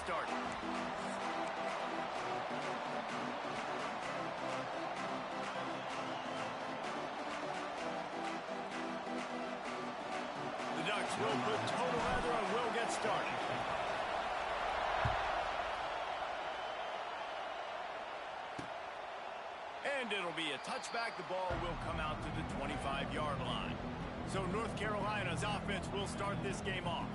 started. The Ducks will put total leather and will get started. And it'll be a touchback. The ball will come out to the 25-yard line. So North Carolina's offense will start this game off.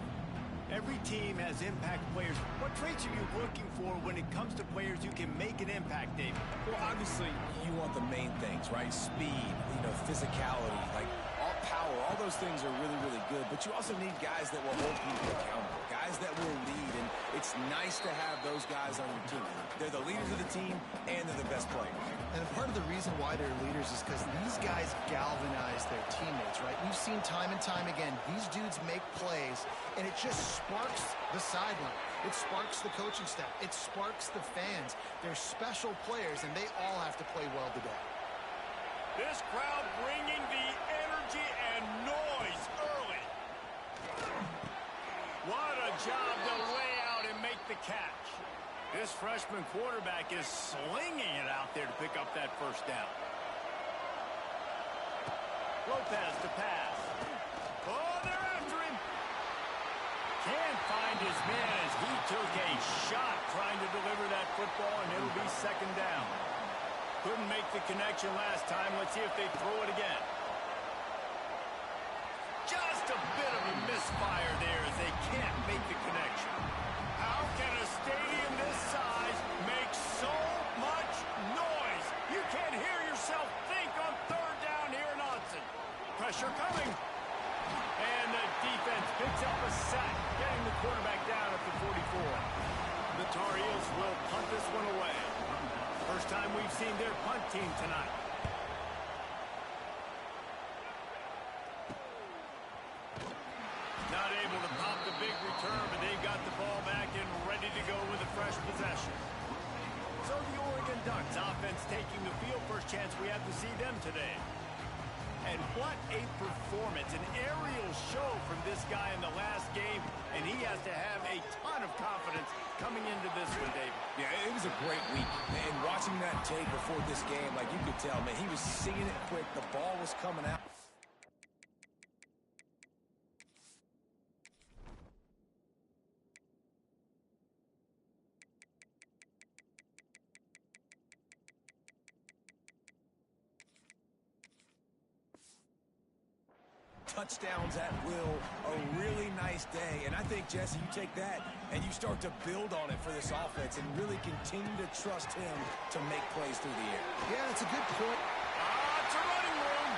Every team has impact players. What traits are you looking for when it comes to players who can make an impact, David? Well, obviously, you want the main things, right? Speed, physicality, like all power. All those things are really, really good. But you also need guys that will hold people accountable, guys that will lead. And it's nice to have those guys on your team. They're the leaders of the team, and they're the best players. And part of the reason why they're leaders is because these guys galvanize their teammates, right? We've seen time and time again, these dudes make plays, and it just sparks the sideline. It sparks the coaching staff. It sparks the fans. They're special players, and they all have to play well today. This crowd bringing the energy and noise early. What a job to lay out and make the catch. This freshman quarterback is slinging it out there to pick up that first down. Lopez to pass. Oh, they're after him. Can't find his man as he took a shot trying to deliver that football, and it'll be second down. Couldn't make the connection last time. Let's see if they throw it again. Just a bit of a misfire there as they can't make the connection. How can a stadium this size make so much noise? You can't hear yourself think on third down here in Austin. Pressure coming. And the defense picks up a sack, getting the quarterback down at the 44. The Tar Heels will punt this one away. First time we've seen their punt team tonight. Not able to pop the big return, but they've got the ball back and ready to go with a fresh possession. So the Oregon Ducks offense taking the field. First chance we have to see them today. And what a performance, an aerial show from this guy in the last game, and he has to have a ton of confidence coming into this one, David. Yeah, it was a great week. And watching that tape before this game, like you could tell, man, he was seeing it quick. The ball was coming out. Touchdowns at will, a really nice day. And I think, Jesse, you take that and you start to build on it for this offense and really continue to trust him to make plays through the air. Yeah, that's a good point. It's a running room.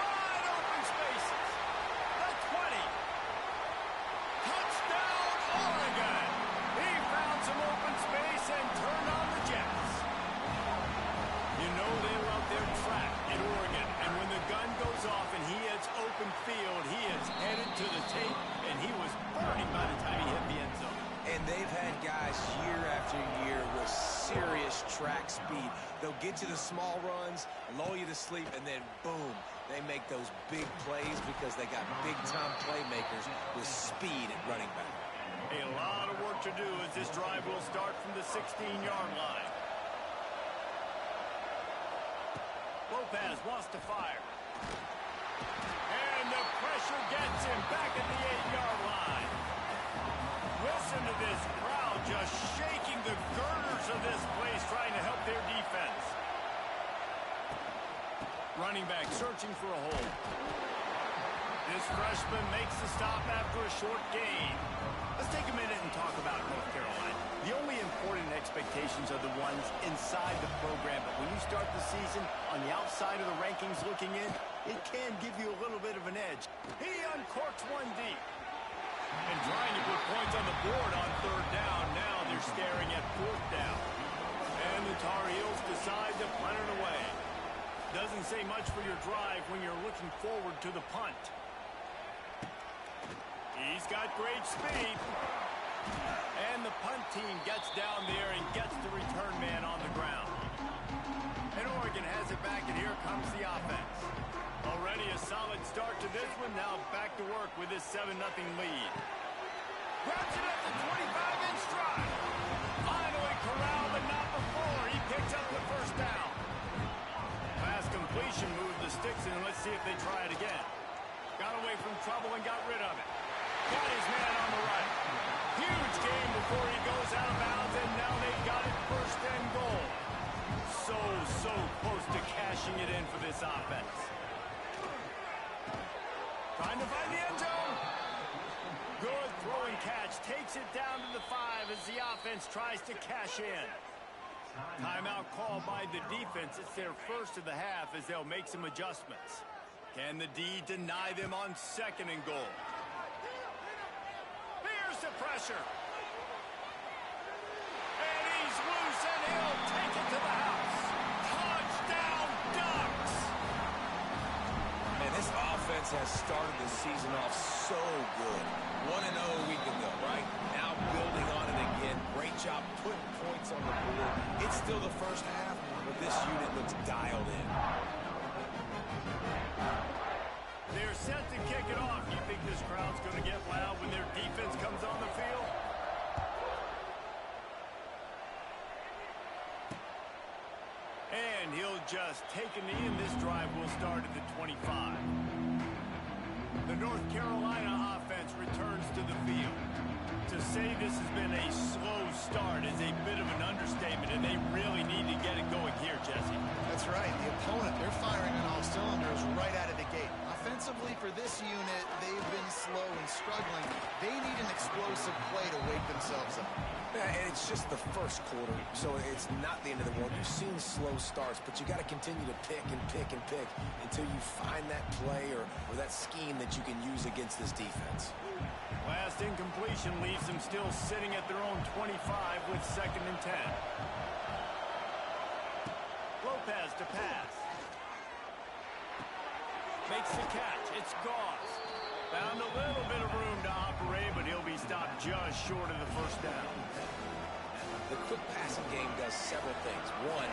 Wide open spaces. The 20. Touchdown, Oregon. He found some open space and turned on the Jets. You know they love their track in Oregon. And when the gun goes off and he hits open field, he is headed to the tape, and he was burning by the time he hit the end zone. And they've had guys year after year with serious track speed. They'll get you the small runs, lull you to sleep, and then boom, they make those big plays because they got big-time playmakers with speed at running back. A lot of work to do as this drive will start from the 16-yard line. Lopez wants to fire. And the pressure gets him back at the 8-yard line. Listen to this crowd just shaking the girders of this place, trying to help their defense. Running back searching for a hole. This freshman makes the stop after a short gain. Let's take a minute and talk about North Carolina. The only important expectations are the ones inside the program, but when you start the season on the outside of the rankings looking in, it can give you a little bit of an edge. He uncorks one deep. And trying to put points on the board on third down. Now they're staring at fourth down. And the Tar Heels decide to punt it away. Doesn't say much for your drive when you're looking forward to the punt. He's got great speed. And the punt team gets down there and gets the return man on the ground. And Oregon has it back, and here comes the offense. Already a solid start to this one. Now back to work with this 7-0 lead. Grabs it at the 25 in stride. Finally corralled, but not before. He picks up the first down. Pass completion moved the sticks in. Let's see if they try it again. Got away from trouble and got rid of it. Got his man on the right. Huge game before he goes out of bounds, and now they've got it first and goal. So close to cashing it in for this offense. Trying to find the end zone. Good throw and catch. Takes it down to the 5 as the offense tries to cash in. Timeout called by the defense. It's their first of the half as they'll make some adjustments. Can the D deny them on second and goal? Here's the pressure. And he's loose, and he'll take it to the house. Touchdown, Ducks! Man, this offense has started the season off so good. 1-0 a week ago, right? Now building on it again. Great job putting points on the board. It's still the first half, but this unit looks dialed in. They're set to kick it off. You think this crowd's going to get loud when their defense comes on the field? And he'll just take a knee, and this drive will start at the 25. The North Carolina offense returns to the field. To say this has been a slow start is a bit of an understatement, and they really need to get it going here, Jesse. That's right. The opponent, they're firing on all cylinders right out of the gate. Offensively, for this unit, they've been slow and struggling. They need an explosive play to wake themselves up. Yeah, and it's just the first quarter, so it's not the end of the world. You've seen slow starts, but you got to continue to pick and pick and pick until you find that play or that scheme that you can use against this defense. Last incompletion leaves them still sitting at their own 25 with 2nd and 10. Lopez to pass. Makes the catch. It's Goss. Found a little bit of room to operate, but he'll be stopped just short of the first down. The quick passing game does several things. One,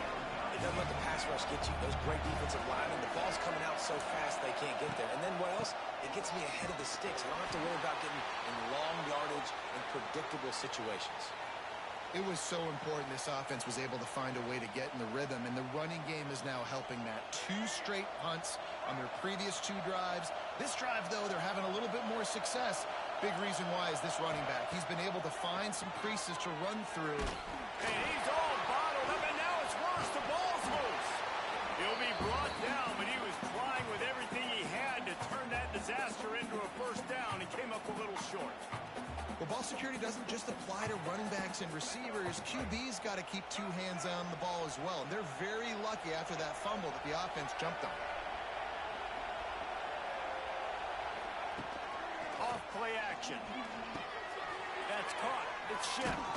it doesn't let the pass rush get you. Those great defensive linemen, the ball's coming out so fast they can't get there. And then what else? It gets me ahead of the sticks. I don't have to worry about getting in long yardage and predictable situations. It was so important this offense was able to find a way to get in the rhythm, and the running game is now helping that. 2 straight punts on their previous 2 drives. This drive, though, they're having a little bit more success. Big reason why is this running back. He's been able to find some creases to run through. And he's all bottled up, and now it's worse. The ball's loose. He'll be brought down, but he was trying with everything he had to turn that disaster into a first down and came up a little short. Well, ball security doesn't just apply to running backs and receivers. QB's got to keep 2 hands on the ball as well. And they're very lucky after that fumble that the offense jumped on. Off play action. That's caught. It's shipped.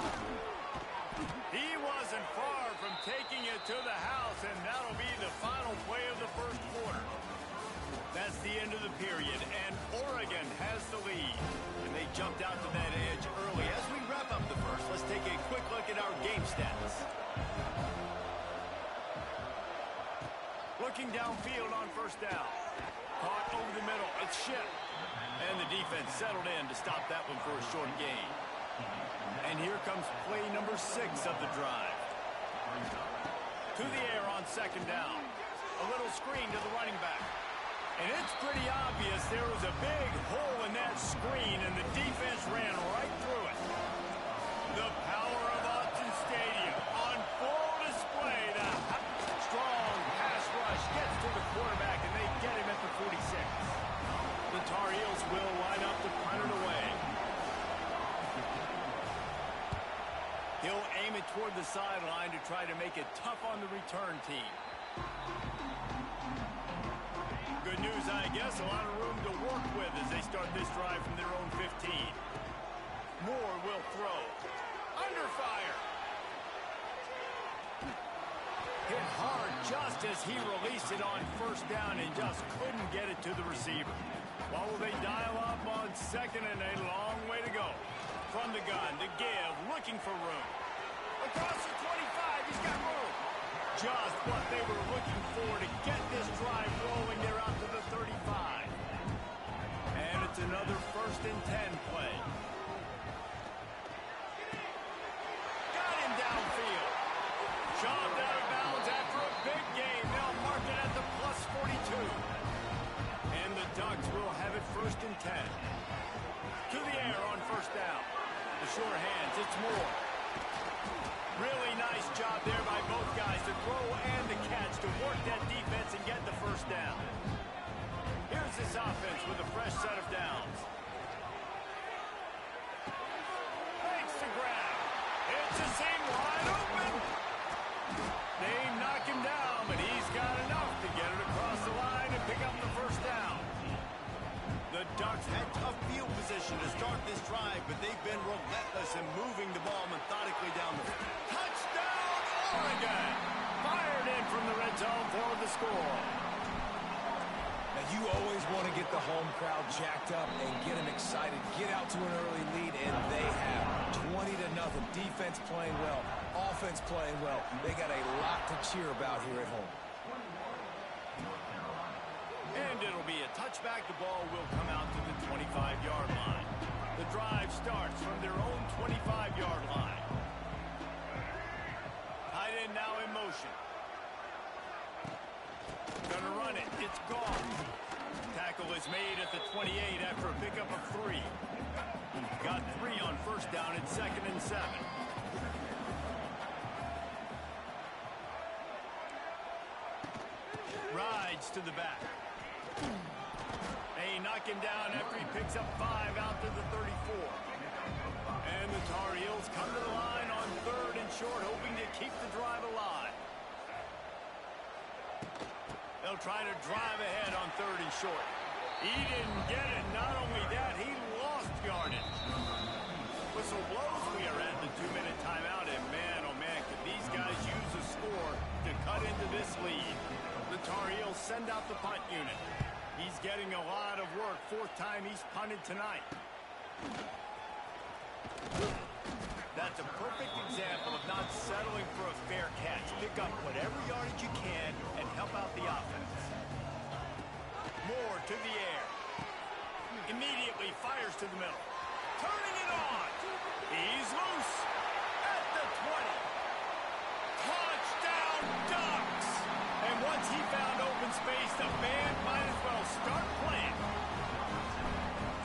He wasn't far from taking it to the house, and that'll be the final play of the first quarter. That's the end of the period, and Oregon has the lead. And they jumped out to that edge early. As we wrap up the first, let's take a quick look at our game stats. Looking downfield on first down. Caught over the middle. It's shipped. And the defense settled in to stop that one for a short gain. And here comes play number 6 of the drive. To the air on second down. A little screen to the running back. And it's pretty obvious there was a big hole in that screen, and the defense ran right through it. The power of Autzen Stadium on full display. The strong pass rush gets to the quarterback, and they get him at the 46. The Tar Heels will line up to punt it away. He'll aim it toward the sideline to try to make it tough on the return team. Good news, I guess. A lot of room to work with as they start this drive from their own 15. Moore will throw. Under fire. Hit hard just as he released it on first down and just couldn't get it to the receiver. While will they dial up on second, and a long way to go. From the gun to give, looking for room. Across the 25, he's got room. Just what they were looking for to get this drive rolling. They're out to the 35. And it's another 1st and 10 play. sure hands. It's more. Really nice job there by both guys to throw and the catch to work that defense and get the first down. Here's this offense with a fresh set of downs. Makes the grab. It's a seam wide open. They knock him down, but he's got enough to get it across the line and pick up the first down. The Ducks had tough field position to start this drive, but they've been relentless in moving the ball methodically down the field. Touchdown, Oregon! Fired in from the red zone for the score. Now, you always want to get the home crowd jacked up and get them excited, get out to an early lead, and they have 20-0. Defense playing well, offense playing well. They got a lot to cheer about here at home. And it'll be a touchback. The ball will come out to the 25-yard line. The drive starts from their own 25-yard line. Tight end now in motion. Gonna run it. It's gone. Tackle is made at the 28 after a pickup of 3. Got 3 on first down at 2nd and 7. Rides to the back. They knock him down after he picks up 5 out to the 34. And the Tar Heels come to the line on 3rd and short, hoping to keep the drive alive. They'll try to drive ahead on 3rd and short. He didn't get it. Not only that, he lost yardage. Whistle blows. We are at the 2-minute timeout, and man, oh man, could these guys use a score to cut into this lead. The Tar Heels send out the punt unit. He's getting a lot of work. 4th time he's punted tonight. That's a perfect example of not settling for a fair catch. Pick up whatever yardage you can and help out the offense. Moore to the air. Immediately fires to the middle. Turning it on. He's loose at the 20. Touchdown, Ducks! And once he found open space, the band might as well start playing.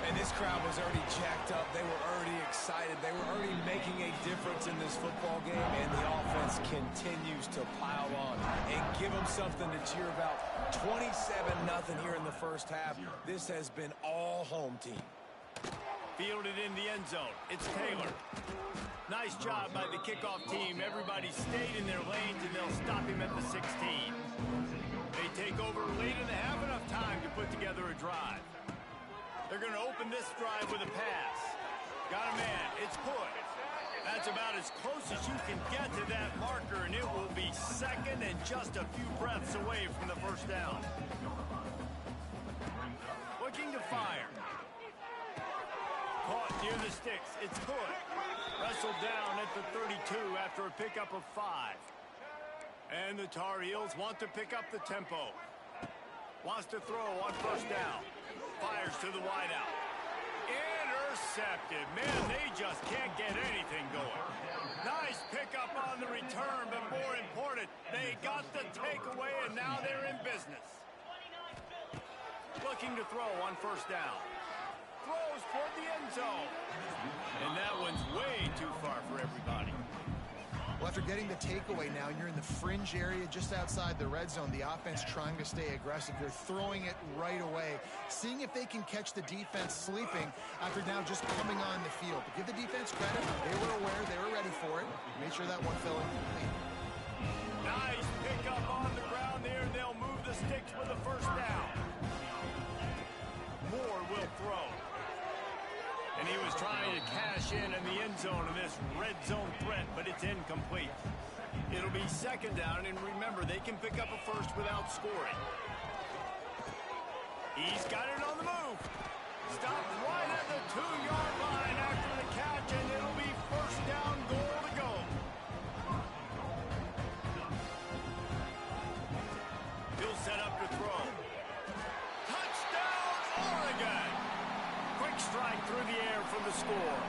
And this crowd was already jacked up. They were already excited. They were already making a difference in this football game, and the offense continues to pile on and give them something to cheer about. 27-0 here in the first half. This has been all home team. Fielded in the end zone. It's Taylor. Nice job by the kickoff team. Everybody stayed in their lanes, and they'll stop him at the 16. They take over late in the half, enough time to put together a drive. They're going to open this drive with a pass. Got a man. It's Hood. That's about as close as you can get to that marker, and it will be 2nd and just a few breaths away from the first down. Looking to fire. Caught near the sticks. It's Hood. Wrestled down at the 32 after a pickup of 5. And the Tar Heels want to pick up the tempo. Wants to throw on first down. Fires to the wideout. Intercepted. Man, they just can't get anything going. Nice pickup on the return, but more important, they got the takeaway, and now they're in business. Looking to throw on first down. Throws toward the end zone. And that one's way too far for everybody. Well, after getting the takeaway now, you're in the fringe area just outside the red zone. The offense trying to stay aggressive. They're throwing it right away, seeing if they can catch the defense sleeping after now just coming on the field. But give the defense credit. They were aware. They were ready for it. Made sure that one fell incomplete. Nice pickup on the ground there. They'll move the sticks for the first down. Moore will throw. And he was trying to cash in the end zone of this red zone threat, but it's incomplete. It'll be 2nd down, and remember, they can pick up a first without scoring. He's got it on the move. Stopped right at the 2-yard line after the catch, and it'll be first down, goal to go. He'll set up to throw. Touchdown, Oregon! Quick strike through the air for the score.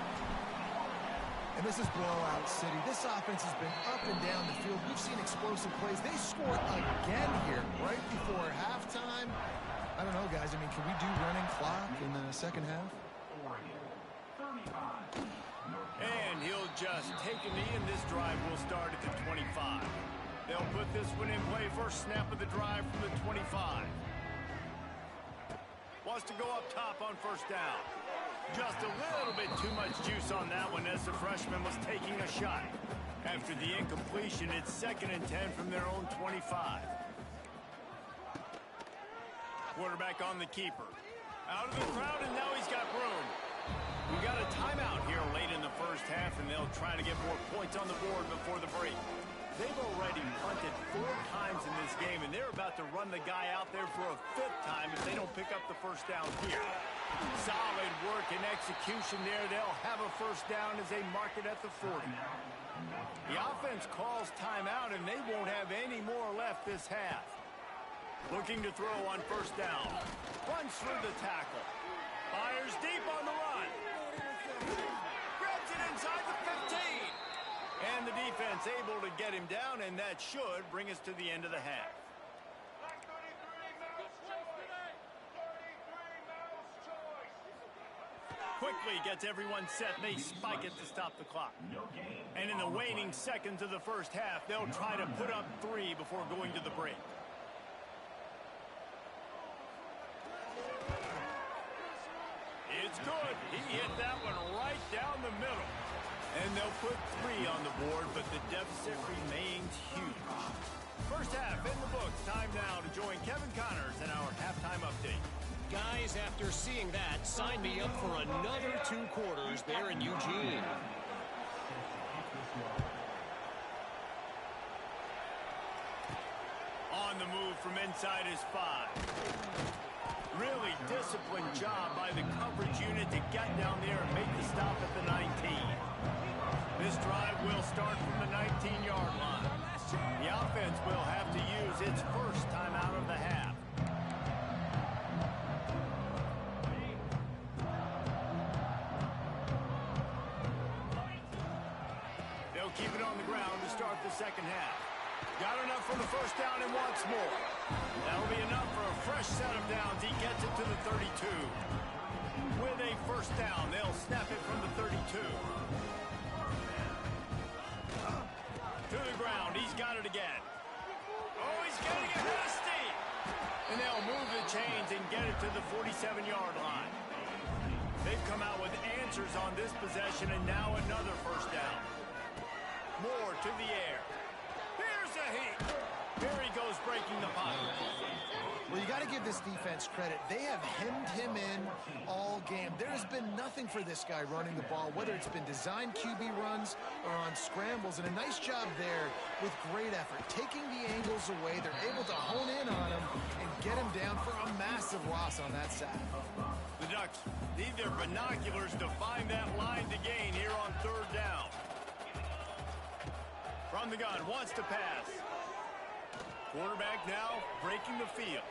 And this is blowout city. This offense has been up and down the field. We've seen explosive plays. They scored again here right before halftime. I don't know, guys. I mean, can we do running clock in the second half? just take a knee, and this drive will start at the 25. They'll put this one in play first snap of the drive from the 25. Wants to go up top on first down. Just a little bit too much juice on that one as the freshman was taking a shot. After the incompletion, it's 2nd and 10 from their own 25. Quarterback on the keeper. Out of the crowd, and now he's got room. We got a timeout here late in the first half, and they'll try to get more points on the board before the break. They've already punted 4 times in this game, and they're about to run the guy out there for a 5th time if they don't pick up the first down here. Solid work and execution there. They'll have a first down as they mark it at the 40. The offense calls timeout, and they won't have any more left this half. Looking to throw on first down. Runs through the tackle. Fires deep on the run. Grabs it inside the 15. And the defense able to get him down, and that should bring us to the end of the half. Quickly gets everyone set. They spike it to stop the clock. And in the waning seconds of the first half, they'll try to put up 3 before going to the break. It's good. He hit that one right down the middle. And they'll put 3 on the board, but the deficit remains huge. First half in the books. Time now to join Kevin Connors in our halftime update. Guys, after seeing that, sign me up for another 2 quarters there in Eugene. On the move from inside his 5. Really disciplined job by the coverage unit to get down there and make the stop at the 19. This drive will start from the 19-yard line. The offense will have to use its first time out of the half. They'll keep it on the ground to start the second half. Got enough for the first down and wants more. That'll be enough for a fresh set of downs. He gets it to the 32. With a first down, they'll snap it from the 32. To the ground. He's got it again. Oh, he's getting it ahead of steam. And they'll move the chains and get it to the 47-yard line. They've come out with answers on this possession, and now another first down. More to the air. Here's a heat. Here he goes breaking the pocket. Well, you got to give this defense credit. They have hemmed him in all game. There has been nothing for this guy running the ball, whether it's been designed QB runs or on scrambles, and a nice job there with great effort. Taking the angles away, they're able to hone in on him and get him down for a massive loss on that sack. The Ducks need their binoculars to find that line to gain here on third down. From the gun, wants to pass. Quarterback now breaking the field.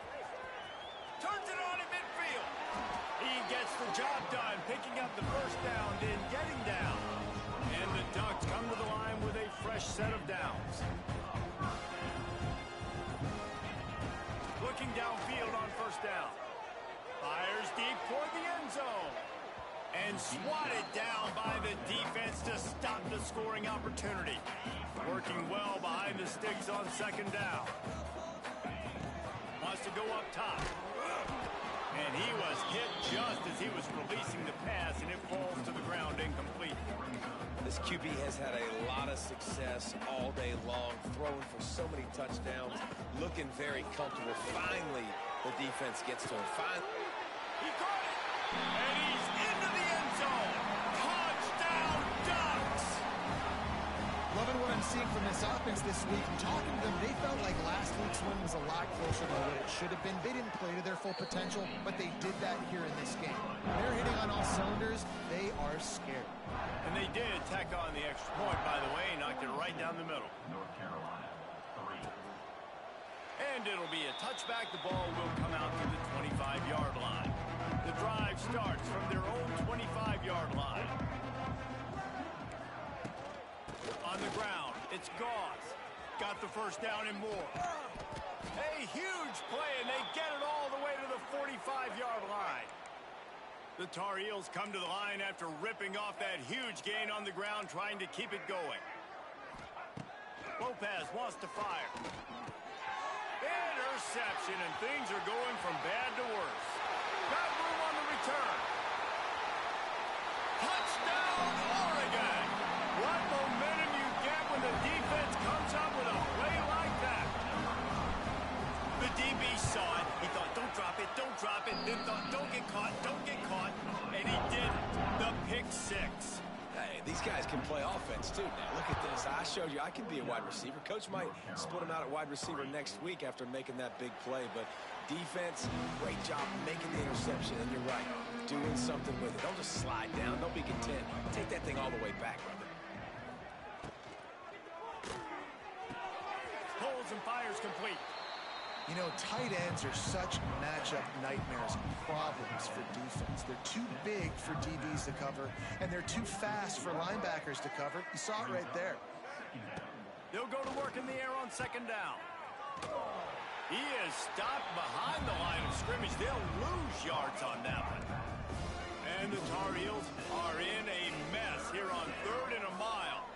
Turns it on in midfield. He gets the job done, picking up the first down, then getting down. And the Ducks come to the line with a fresh set of downs. Looking downfield on first down. Fires deep toward the end zone. And swatted down by the defense to stop the scoring opportunity. Working well behind the sticks on second down. Wants to go up top. And he was hit just as he was releasing the pass, and it falls to the ground incomplete. This QB has had a lot of success all day long, throwing for so many touchdowns, looking very comfortable. Finally, the defense gets to him. He caught it, and he's into the end zone. Touchdown, Ducks! Loving what I'm seeing from this offense this week. Talking to them, they felt like last week's win was a lot closer than what it should have been. They didn't play to their full potential, but they did that here in this game. They're hitting on all cylinders. They are scared. And they did tack on the extra point, by the way, knocked it right down the middle. North Carolina, 3. And it'll be a touchback. The ball will come out to the 25-yard line. The drive starts from their own 25-yard line. On the ground, it's Gauze. Got the first down and more. A huge play, and they get it all the way to the 45-yard line. The Tar Heels come to the line after ripping off that huge gain on the ground, trying to keep it going. Lopez wants to fire. Interception, and things are going from bad to worse. Got room on the return. Touchdown, Oregon! What momentum you get when the defense comes up with a play like that. The DB saw it. He thought, don't drop it, don't drop it. Then thought, don't get caught, don't get caught. And he didn't. The pick six. Hey, these guys can play offense, too. Now, look at this. I showed you I can be a wide receiver. Coach might split him out at wide receiver next week after making that big play. But defense, great job making the interception. And you're right, doing something with it. Don't just slide down. Don't be content. Take that thing all the way back, brother. Pulls and fires complete. You know, tight ends are such matchup nightmares and problems for defense. They're too big for DBs to cover, and they're too fast for linebackers to cover. You saw it right there. They'll go to work in the air on second down. He is stopped behind the line of scrimmage. They'll lose yards on that one. And the Tar Heels are in a mess here on 3rd and a mile.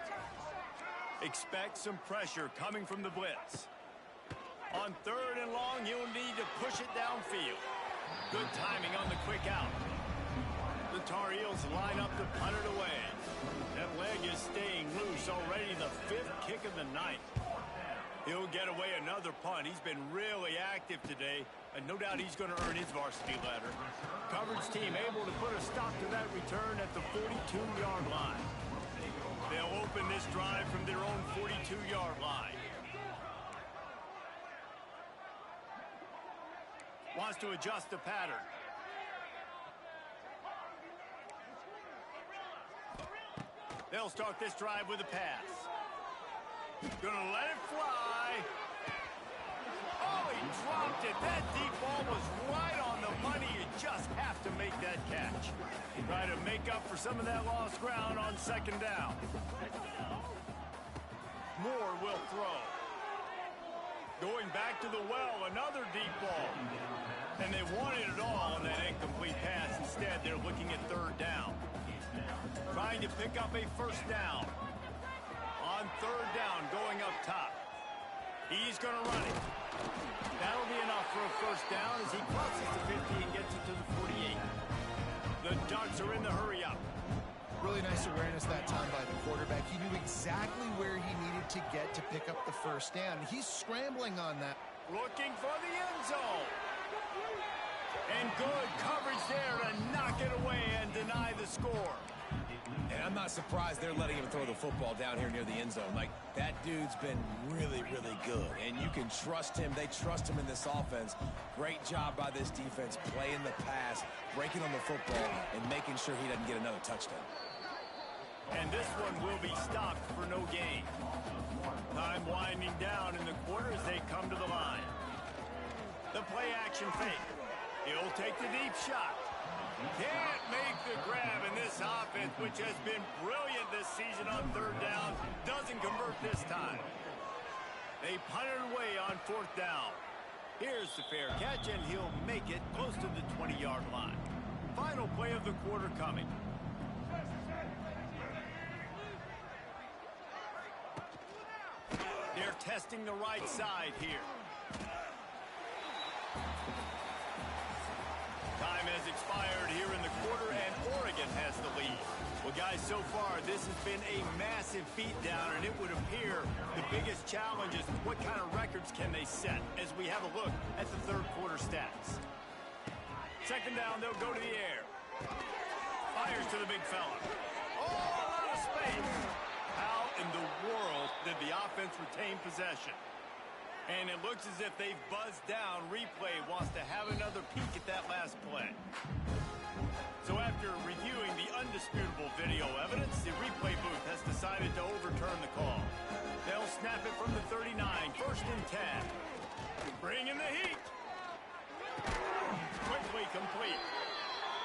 Expect some pressure coming from the blitz. On 3rd and long, you'll need to push it downfield. Good timing on the quick out. The Tar Heels line up to punt it away. That leg is staying loose already, the 5th kick of the night. He'll get away another punt. He's been really active today, and no doubt he's going to earn his varsity letter. Coverage team able to put a stop to that return at the 42-yard line. They'll open this drive from their own 42-yard line. Wants to adjust the pattern. They'll start this drive with a pass. Gonna let it fly. Oh, he dropped it. That deep ball was right on the money. You just have to make that catch. Try to make up for some of that lost ground on second down. Moore will throw. Going back to the well, another deep ball. And they wanted it all on that incomplete pass. Instead, they're looking at 3rd down. Trying to pick up a 1st down. On 3rd down, going up top. He's going to run it. That'll be enough for a 1st down as he crosses the 50 and gets it to the 48. The Ducks are in the hurry up. Really nice awareness that time by the quarterback. He knew exactly where he needed to get to pick up the 1st down. He's scrambling on that. Looking for the end zone. And good coverage there to knock it away and deny the score. And I'm not surprised they're letting him throw the football down here near the end zone. Like, that dude's been really, really good. And you can trust him. They trust him in this offense. Great job by this defense playing the pass, breaking on the football, and making sure he doesn't get another touchdown. And this one will be stopped for no gain. Time winding down in the quarter as they come to the line. The play action fake. He'll take the deep shot. Can't make the grab, and this offense, which has been brilliant this season on 3rd down, doesn't convert this time. They punt it away on 4th down. Here's the fair catch, and he'll make it close to the 20-yard line. Final play of the quarter coming. They're testing the right side here. Time has expired here in the quarter, and Oregon has the lead. Well, guys, so far, this has been a massive beatdown, and it would appear the biggest challenge is what kind of records can they set as we have a look at the 3rd quarter stats. Second down, they'll go to the air. Fires to the big fella. Oh, out of space. How in the world did the offense retain possession? And it looks as if they've buzzed down. Replay wants to have another peek at that last play. So after reviewing the undisputable video evidence, the replay booth has decided to overturn the call. They'll snap it from the 39, 1st and 10. Bring in the heat. Quickly complete.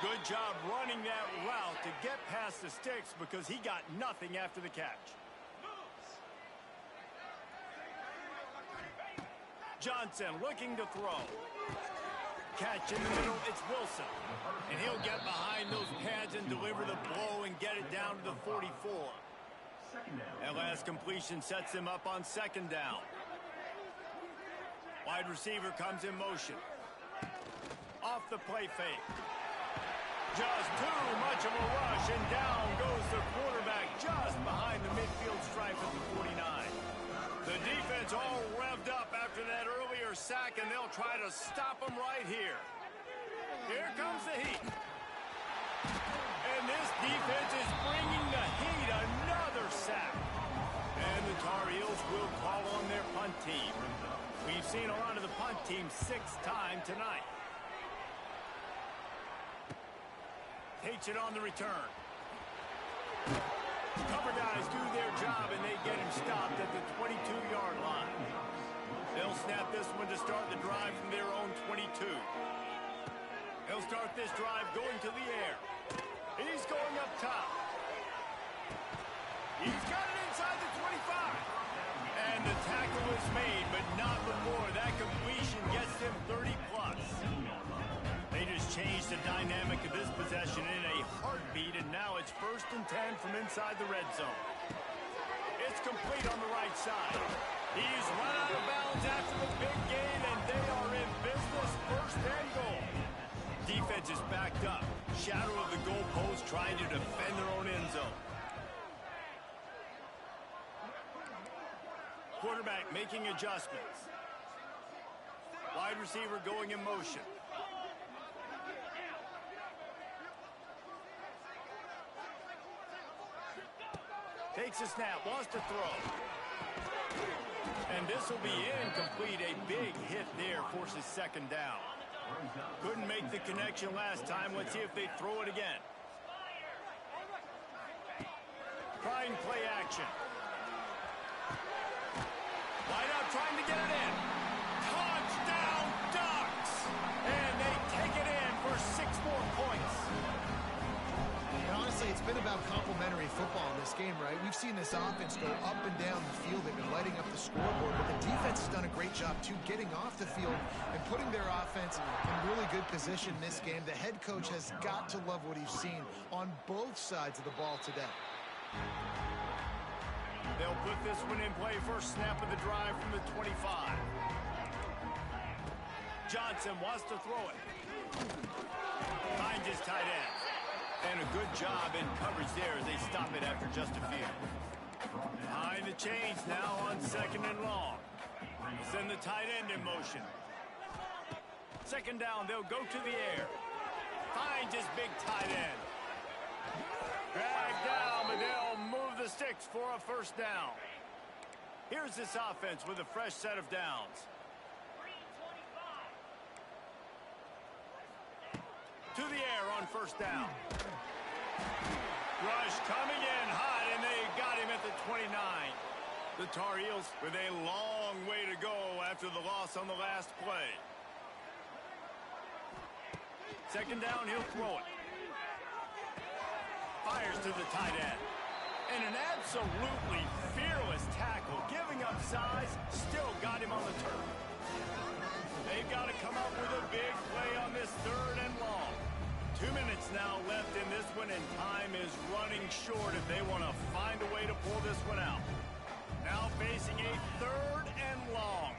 Good job running that route to get past the sticks because he got nothing after the catch. Johnson looking to throw. catch in the middle. It's Wilson. And he'll get behind those pads and deliver the blow and get it down to the 44. That last completion sets him up on second down. Wide receiver comes in motion. Off the play fake. Just too much of a rush, and down goes the quarterback just behind the midfield stripe at the 49. The defense all revved up after that earlier sack, and they'll try to stop him right here. Here comes the heat. And this defense is bringing the heat. Another sack. And the Tar Heels will call on their punt team. We've seen a lot of the punt team 6 times tonight. Takes it on the return. Cover guys do their job, and they get him stopped at the 22-yard line. They'll snap this one to start the drive from their own 22. They'll start this drive going to the air. He's going up top. He's got it inside the 25. And the tackle is made, but not before that completion gets him 30-plus. They just changed the dynamic of this possession in a heartbeat, and now it's 1st and 10 from inside the red zone. It's complete on the right side. He's run out of bounds after the big gain, and they are in business, 1st and goal. Defense is backed up. Shadow of the goalpost trying to defend their own end zone. Quarterback making adjustments. Wide receiver going in motion. Takes a snap, wants to throw. And this will be incomplete. A big hit there forces second down. Couldn't make the connection last time. Let's see if they throw it again. Trying play action. Wide out trying to get it in. Touchdown Ducks! And they take it in for 6 more points. And honestly, it's been about complementary football in this game, right? We've seen this offense go up and down the field. They've been lighting up the scoreboard, but the defense has done a great job, too, getting off the field and putting their offense in really good position in this game. The head coach has got to love what he's seen on both sides of the ball today. They'll put this one in play. First snap of the drive from the 25. Johnson wants to throw it. Finds his tight end. And a good job in coverage there as they stop it after just a few. Behind the chains now on 2nd and long. Send the tight end in motion. Second down, they'll go to the air. Finds his big tight end. Drag down, but they'll move the sticks for a 1st down. Here's this offense with a fresh set of downs. To the air on 1st down. Rush coming in hot, and they got him at the 29. The Tar Heels with a long way to go after the loss on the last play. Second down, he'll throw it. Fires to the tight end. And an absolutely fearless tackle, giving up size, still got him on the turf. They've got to come up with a big play on this 3rd and long. 2 minutes now left in this one, and time is running short if they want to find a way to pull this one out. Now facing a 3rd and long.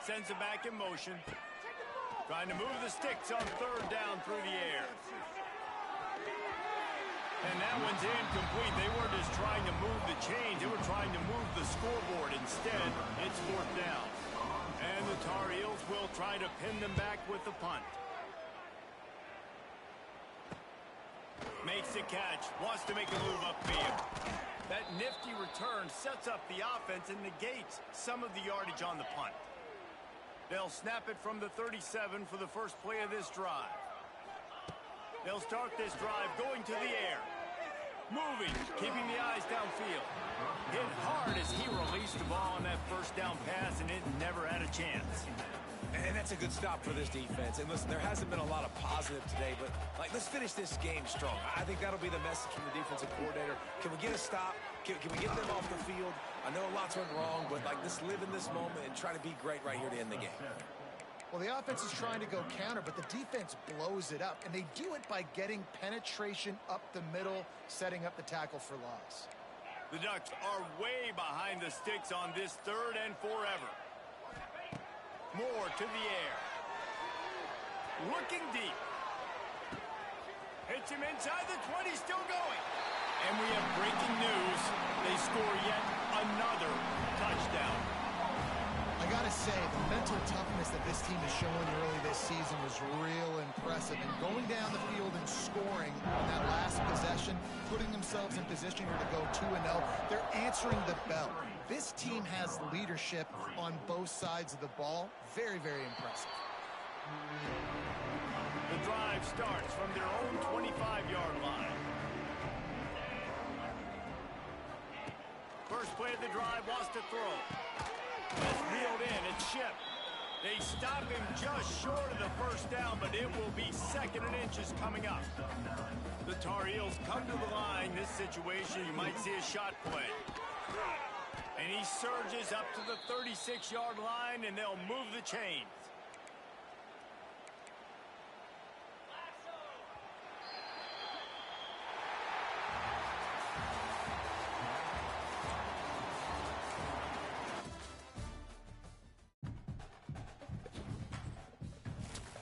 Sends it back in motion. Trying to move the sticks on 3rd down through the air. And that one's incomplete. They weren't just trying to move the chains. They were trying to move the scoreboard. Instead, it's 4th down. And the Tar Heels will try to pin them back with the punt. Makes the catch. Wants to make a move upfield. That nifty return sets up the offense and negates some of the yardage on the punt. They'll snap it from the 37 for the first play of this drive. They'll start this drive going to the air. Moving, keeping the eyes downfield. Hit hard as he released the ball on that 1st down pass, and it never had a chance. And that's a good stop for this defense. And listen, there hasn't been a lot of positive today, but let's finish this game strong. I think that'll be the message from the defensive coordinator. Can we get a stop? Can we get them off the field? I know a lot's went wrong, but let's live in this moment and try to be great right here to end the game. Well, the offense is trying to go counter, but the defense blows it up, and they do it by getting penetration up the middle, setting up the tackle for loss. The Ducks are way behind the sticks on this 3rd and forever. Moore to the air. Looking deep. Hits him inside the 20, still going. And we have breaking news. They score yet another touchdown. I got to say, the mental toughness that this team is showing early this season was real impressive. And going down the field and scoring on that last possession, putting themselves in position here to go 2-0, they're answering the bell. This team has leadership on both sides of the ball. Very, very impressive. The drive starts from their own 25-yard line. First play of the drive, wants to throw. That's reeled in, it's shipped. They stop him just short of the first down, but it will be 2nd and inches coming up. The Tar Heels come to the line. This situation, you might see a shot play. And he surges up to the 36-yard line, and they'll move the chains.